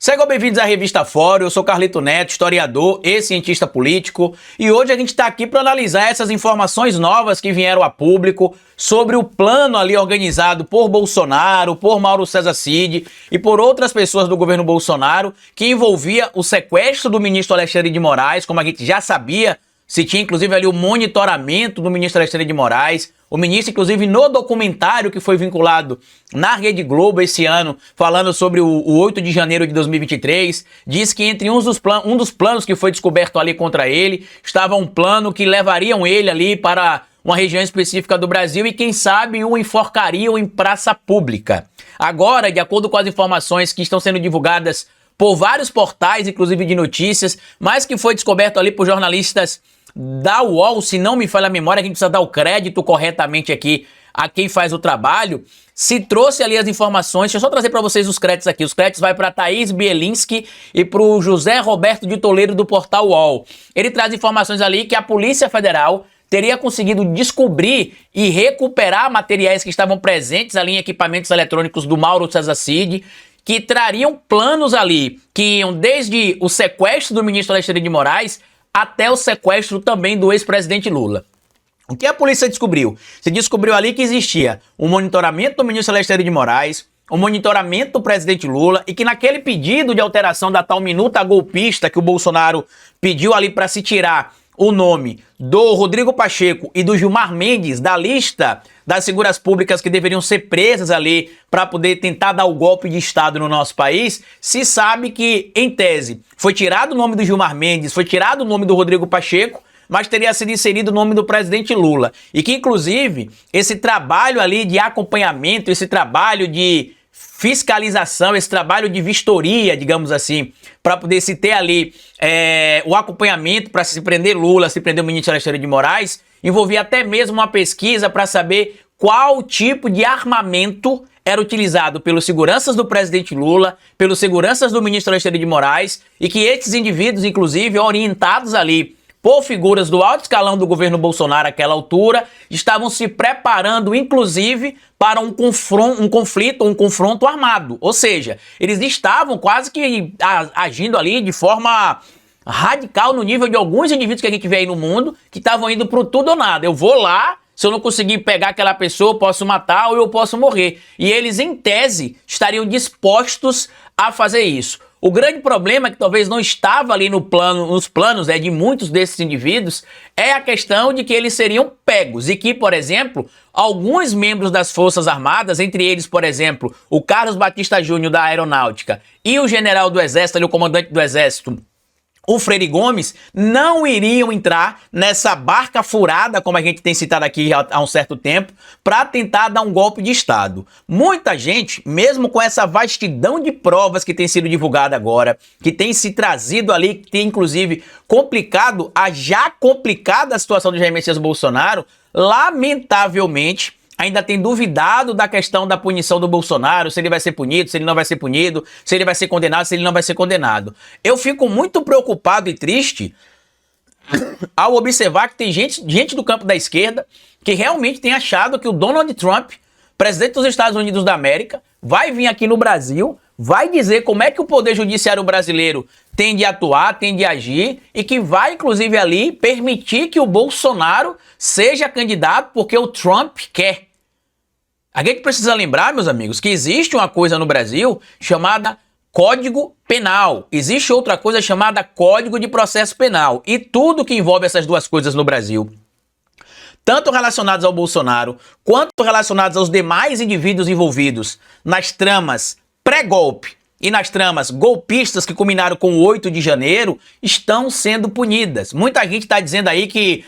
Sejam bem-vindos à Revista Fórum, eu sou Carlito Neto, historiador e cientista político, e hoje a gente está aqui para analisar essas informações novas que vieram a público sobre o plano ali organizado por Bolsonaro, por Mauro César Cid e por outras pessoas do governo Bolsonaro, que envolvia o sequestro do ministro Alexandre de Moraes, como a gente já sabia. Se tinha, inclusive, ali o monitoramento do ministro Alexandre de Moraes. O ministro, inclusive, no documentário que foi vinculado na Rede Globo esse ano, falando sobre o 8 de janeiro de 2023, diz que entre um dos planos que foi descoberto ali contra ele, estava um plano que levariam ele ali para uma região específica do Brasil e, quem sabe, o enforcariam em praça pública. Agora, de acordo com as informações que estão sendo divulgadas por vários portais, inclusive de notícias, mas que foi descoberto ali por jornalistas da UOL, se não me falha a memória, a gente precisa dar o crédito corretamente aqui a quem faz o trabalho, se trouxe ali as informações. Deixa eu só trazer para vocês os créditos aqui. Os créditos vai para Thaís Bielinski e para o José Roberto de Toledo do portal UOL. Ele traz informações ali que a Polícia Federal teria conseguido descobrir e recuperar materiais que estavam presentes ali em equipamentos eletrônicos do Mauro César Cid, que trariam planos ali que iam desde o sequestro do ministro Alexandre de Moraes até o sequestro também do ex-presidente Lula. O que a polícia descobriu? Se descobriu ali que existia um monitoramento do ministro Alexandre de Moraes, um monitoramento do presidente Lula, e que naquele pedido de alteração da tal minuta golpista que o Bolsonaro pediu ali para se tirar o nome do Rodrigo Pacheco e do Gilmar Mendes da lista das figuras públicas que deveriam ser presas ali para poder tentar dar o golpe de Estado no nosso país, se sabe que, em tese, foi tirado o nome do Gilmar Mendes, foi tirado o nome do Rodrigo Pacheco, mas teria sido inserido o nome do presidente Lula. E que, inclusive, esse trabalho ali de acompanhamento, esse trabalho de fiscalização, esse trabalho de vistoria, digamos assim, para poder se ter ali o acompanhamento para se prender Lula, se prender o ministro Alexandre de Moraes, envolvia até mesmo uma pesquisa para saber qual tipo de armamento era utilizado pelos seguranças do presidente Lula, pelos seguranças do ministro Alexandre de Moraes, e que esses indivíduos, inclusive, orientados ali por figuras do alto escalão do governo Bolsonaro àquela altura, estavam se preparando, inclusive, para um confronto armado. Ou seja, eles estavam quase que agindo ali de forma radical no nível de alguns indivíduos que a gente vê aí no mundo, que estavam indo pro tudo ou nada. Eu vou lá, se eu não conseguir pegar aquela pessoa, eu posso matar ou eu posso morrer. E eles, em tese, estariam dispostos a fazer isso. O grande problema, que talvez não estava ali nos planos de muitos desses indivíduos, é a questão de que eles seriam pegos e que, por exemplo, alguns membros das Forças Armadas, entre eles, por exemplo, o Carlos Batista Júnior da Aeronáutica e o general do Exército, ali, o comandante do Exército, o Freire Gomes, não iriam entrar nessa barca furada, como a gente tem citado aqui há um certo tempo, para tentar dar um golpe de Estado. Muita gente, mesmo com essa vastidão de provas que tem sido divulgada agora, que tem se trazido ali, que tem inclusive complicado a já complicada situação do Jair Messias Bolsonaro, lamentavelmente ainda tem duvidado da questão da punição do Bolsonaro, se ele vai ser punido, se ele não vai ser punido, se ele vai ser condenado, se ele não vai ser condenado. Eu fico muito preocupado e triste ao observar que tem gente do campo da esquerda que realmente tem achado que o Donald Trump, presidente dos Estados Unidos da América, vai vir aqui no Brasil, vai dizer como é que o Poder Judiciário brasileiro tem de atuar, tem de agir, e que vai, inclusive, ali permitir que o Bolsonaro seja candidato porque o Trump quer. A gente precisa lembrar, meus amigos, que existe uma coisa no Brasil chamada Código Penal. Existe outra coisa chamada Código de Processo Penal. E tudo que envolve essas duas coisas no Brasil, tanto relacionados ao Bolsonaro, quanto relacionados aos demais indivíduos envolvidos nas tramas pré-golpe e nas tramas golpistas que culminaram com o 8 de janeiro, estão sendo punidas. Muita gente está dizendo aí que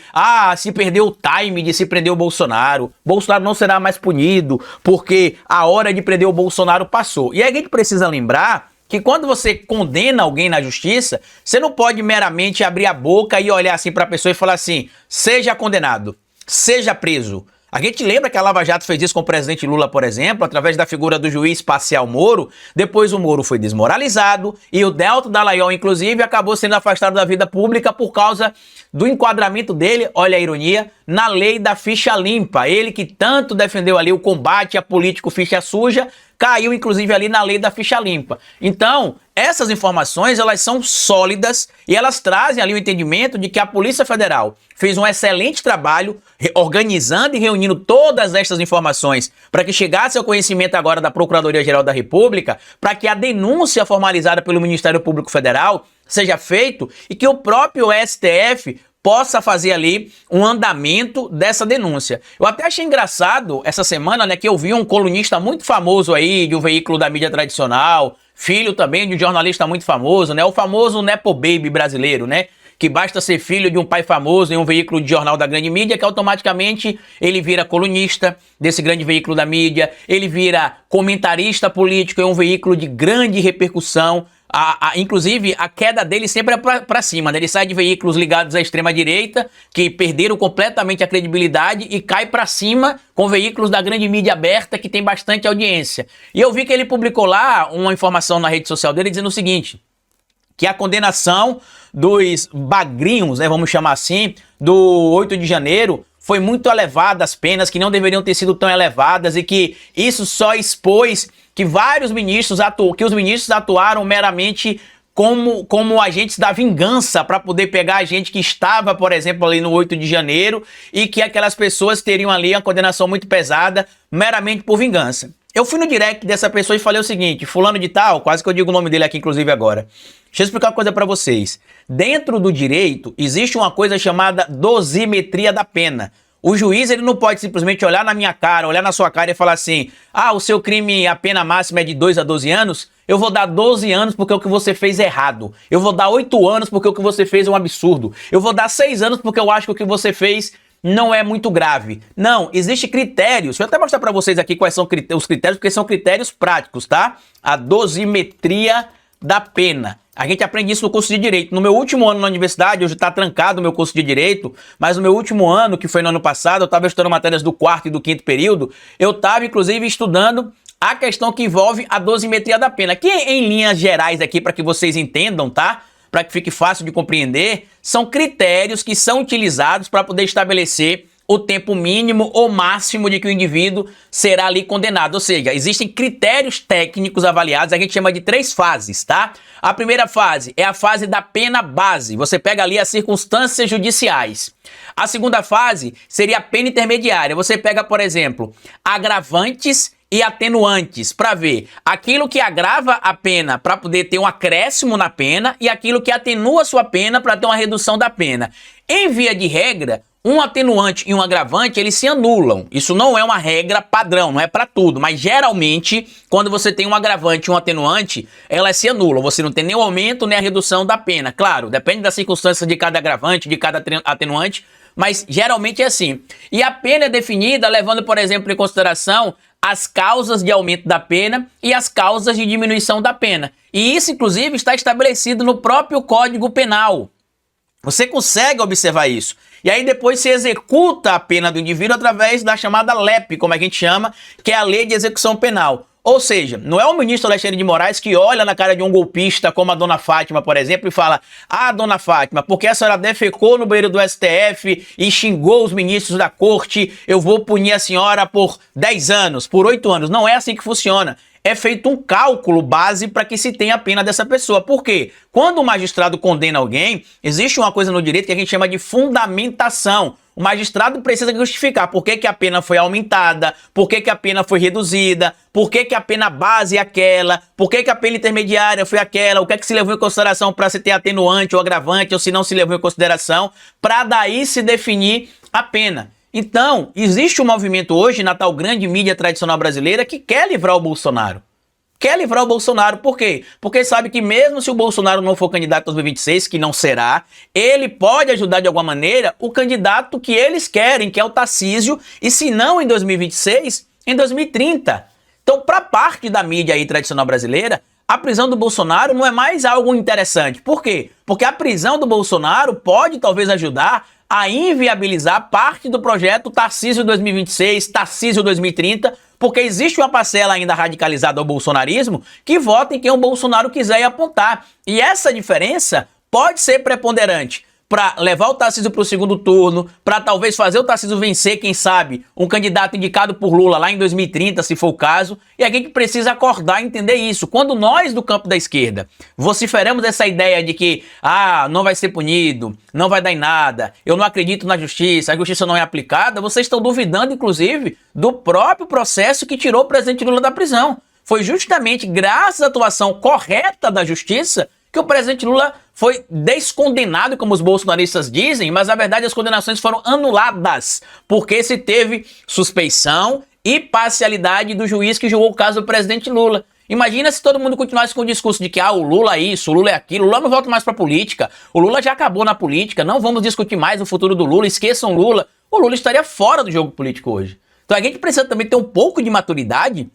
se perdeu o time de se prender o Bolsonaro, Bolsonaro não será mais punido porque a hora de prender o Bolsonaro passou. E aí a gente precisa lembrar que quando você condena alguém na justiça, você não pode meramente abrir a boca e olhar assim para a pessoa e falar assim: seja condenado, seja preso. A gente lembra que a Lava Jato fez isso com o presidente Lula, por exemplo, através da figura do juiz parcial Moro. Depois o Moro foi desmoralizado e o Deltan Dallagnol, inclusive, acabou sendo afastado da vida pública por causa do enquadramento dele, olha a ironia, na lei da ficha limpa. Ele que tanto defendeu ali o combate a político ficha suja, caiu inclusive ali na lei da ficha limpa. Então, essas informações, elas são sólidas e elas trazem ali o entendimento de que a Polícia Federal fez um excelente trabalho organizando e reunindo todas estas informações para que chegasse ao conhecimento agora da Procuradoria-Geral da República, para que a denúncia formalizada pelo Ministério Público Federal seja feita e que o próprio STF possa fazer ali um andamento dessa denúncia. Eu até achei engraçado essa semana, né, que eu vi um colunista muito famoso aí de um veículo da mídia tradicional, filho também de um jornalista muito famoso, né, o famoso Nepo Baby brasileiro, né, que basta ser filho de um pai famoso em um veículo de jornal da grande mídia que automaticamente ele vira colunista desse grande veículo da mídia, ele vira comentarista político em um veículo de grande repercussão. Inclusive, a queda dele sempre é para cima, né? Ele sai de veículos ligados à extrema-direita, que perderam completamente a credibilidade, e cai para cima com veículos da grande mídia aberta, que tem bastante audiência. E eu vi que ele publicou lá uma informação na rede social dele dizendo o seguinte, que a condenação dos bagrinhos, né, vamos chamar assim, do 8 de janeiro, foi muito elevada, as penas que não deveriam ter sido tão elevadas, e que isso só expôs que vários ministros atuaram meramente como agentes da vingança para poder pegar a gente que estava, por exemplo, ali no 8 de janeiro, e que aquelas pessoas teriam ali a condenação muito pesada meramente por vingança. Eu fui no direct dessa pessoa e falei o seguinte, fulano de tal, quase que eu digo o nome dele aqui inclusive agora. Deixa eu explicar uma coisa para vocês. Dentro do direito existe uma coisa chamada dosimetria da pena. O juiz, ele não pode simplesmente olhar na minha cara, olhar na sua cara e falar assim, o seu crime, a pena máxima é de 2 a 12 anos, eu vou dar 12 anos porque o que você fez é errado. Eu vou dar 8 anos porque o que você fez é um absurdo. Eu vou dar 6 anos porque eu acho que o que você fez não é muito grave. Não, existem critérios. Deixa eu até mostrar para vocês aqui quais são os critérios, porque são critérios práticos, tá? A dosimetria da pena. A gente aprende isso no curso de Direito. No meu último ano na universidade, hoje está trancado o meu curso de Direito, mas no meu último ano, que foi no ano passado, eu estava estudando matérias do 4º e do 5º período, eu estava, inclusive, estudando a questão que envolve a dosimetria da pena, que em linhas gerais aqui, para que vocês entendam, tá? Para que fique fácil de compreender, são critérios que são utilizados para poder estabelecer o tempo mínimo ou máximo de que o indivíduo será ali condenado. Ou seja, existem critérios técnicos avaliados, a gente chama de 3 fases, tá? A primeira fase é a fase da pena base, você pega ali as circunstâncias judiciais. A segunda fase seria a pena intermediária, você pega, por exemplo, agravantes e atenuantes, para ver aquilo que agrava a pena para poder ter um acréscimo na pena e aquilo que atenua a sua pena para ter uma redução da pena. Em via de regra, um atenuante e um agravante, eles se anulam. Isso não é uma regra padrão, não é para tudo, mas geralmente, quando você tem um agravante e um atenuante, elas se anulam. Você não tem nem o aumento nem a redução da pena. Claro, depende das circunstâncias de cada agravante, de cada atenuante, mas geralmente é assim. E a pena é definida levando, por exemplo, em consideração as causas de aumento da pena e as causas de diminuição da pena. E isso, inclusive, está estabelecido no próprio Código Penal. Você consegue observar isso. E aí depois se executa a pena do indivíduo através da chamada LEP, como a gente chama, que é a Lei de Execução Penal. Ou seja, não é o ministro Alexandre de Moraes que olha na cara de um golpista como a dona Fátima, por exemplo, e fala: dona Fátima, porque a senhora defecou no banheiro do STF e xingou os ministros da corte, eu vou punir a senhora por 10 anos, por 8 anos. Não é assim que funciona. É feito um cálculo base para que se tenha a pena dessa pessoa. Por quê? Quando o magistrado condena alguém, existe uma coisa no direito que a gente chama de fundamentação. O magistrado precisa justificar por que a pena foi aumentada, por que a pena foi reduzida, por que a pena base é aquela, por que a pena intermediária foi aquela, o que é que se levou em consideração para se ter atenuante ou agravante, ou se não se levou em consideração, para daí se definir a pena. Então, existe um movimento hoje na tal grande mídia tradicional brasileira que quer livrar o Bolsonaro. Quer livrar o Bolsonaro, por quê? Porque sabe que mesmo se o Bolsonaro não for candidato em 2026, que não será, ele pode ajudar de alguma maneira o candidato que eles querem, que é o Tarcísio, e se não em 2026, em 2030. Então, para parte da mídia aí tradicional brasileira, a prisão do Bolsonaro não é mais algo interessante. Por quê? Porque a prisão do Bolsonaro pode talvez ajudar a inviabilizar parte do projeto Tarcísio 2026, Tarcísio 2030, porque existe uma parcela ainda radicalizada ao bolsonarismo que vota em quem o Bolsonaro quiser apontar. E essa diferença pode ser preponderante. para levar o Tarcísio para o segundo turno, para talvez fazer o Tarcísio vencer, quem sabe, um candidato indicado por Lula lá em 2030, se for o caso. E a gente precisa acordar e entender isso. Quando nós do campo da esquerda vociferamos essa ideia de que não vai ser punido, não vai dar em nada, eu não acredito na justiça, a justiça não é aplicada, vocês estão duvidando, inclusive, do próprio processo que tirou o presidente Lula da prisão. Foi justamente graças à atuação correta da justiça que o presidente Lula foi descondenado, como os bolsonaristas dizem, mas na verdade as condenações foram anuladas, porque se teve suspeição e parcialidade do juiz que julgou o caso do presidente Lula. Imagina se todo mundo continuasse com o discurso de que o Lula é isso, o Lula é aquilo, o Lula não volta mais pra política, o Lula já acabou na política, não vamos discutir mais o futuro do Lula, esqueçam Lula. O Lula estaria fora do jogo político hoje. Então a gente precisa também ter um pouco de maturidade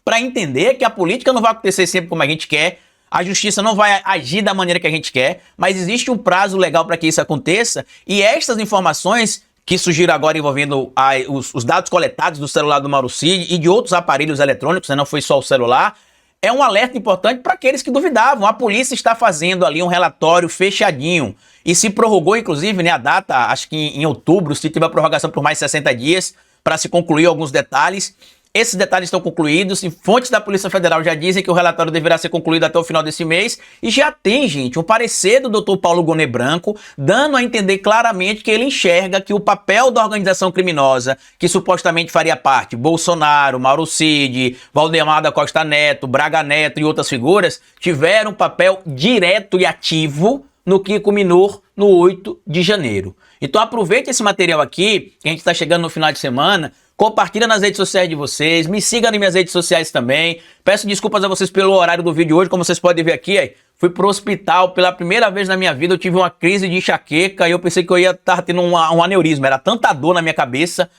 para entender que a política não vai acontecer sempre como a gente quer, a justiça não vai agir da maneira que a gente quer, mas existe um prazo legal para que isso aconteça, e estas informações que surgiram agora envolvendo os dados coletados do celular do Mauro Cid e de outros aparelhos eletrônicos, não foi só o celular, é um alerta importante para aqueles que duvidavam. A polícia está fazendo ali um relatório fechadinho e se prorrogou, inclusive, a data, acho que em outubro, se tiver prorrogação por mais 60 dias para se concluir alguns detalhes. Esses detalhes estão concluídos e fontes da Polícia Federal já dizem que o relatório deverá ser concluído até o final desse mês. E já tem, gente, um parecer do Dr. Paulo Gonet Branco dando a entender claramente que ele enxerga que o papel da organização criminosa, que supostamente faria parte Bolsonaro, Mauro Cid, Valdemar da Costa Neto, Braga Neto e outras figuras, tiveram um papel direto e ativo no que culminou no 8 de janeiro. Então aproveite esse material aqui, que a gente está chegando no final de semana, compartilha nas redes sociais de vocês, me siga nas minhas redes sociais também. Peço desculpas a vocês pelo horário do vídeo hoje, como vocês podem ver aqui, fui pro hospital pela primeira vez na minha vida, eu tive uma crise de enxaqueca e eu pensei que eu ia estar tendo um aneurisma, era tanta dor na minha cabeça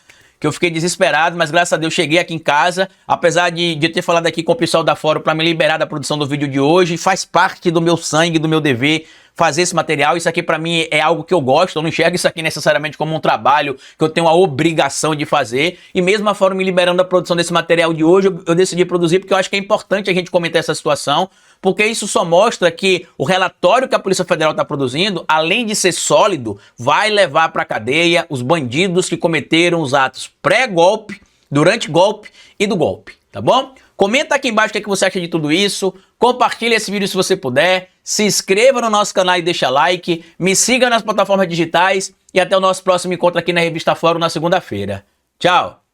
que eu fiquei desesperado, mas graças a Deus cheguei aqui em casa, apesar de ter falado aqui com o pessoal da Fórum para me liberar da produção do vídeo de hoje, faz parte do meu sangue, do meu dever fazer esse material. Isso aqui para mim é algo que eu gosto, eu não enxergo isso aqui necessariamente como um trabalho que eu tenho a obrigação de fazer, e mesmo a Fórum me liberando da produção desse material de hoje, eu decidi produzir porque eu acho que é importante a gente comentar essa situação, porque isso só mostra que o relatório que a Polícia Federal está produzindo, além de ser sólido, vai levar para a cadeia os bandidos que cometeram os atos pré-golpe, durante golpe e do golpe, tá bom? Comenta aqui embaixo o que é que você acha de tudo isso, compartilha esse vídeo se você puder, se inscreva no nosso canal e deixa like, me siga nas plataformas digitais e até o nosso próximo encontro aqui na Revista Fórum na segunda-feira. Tchau!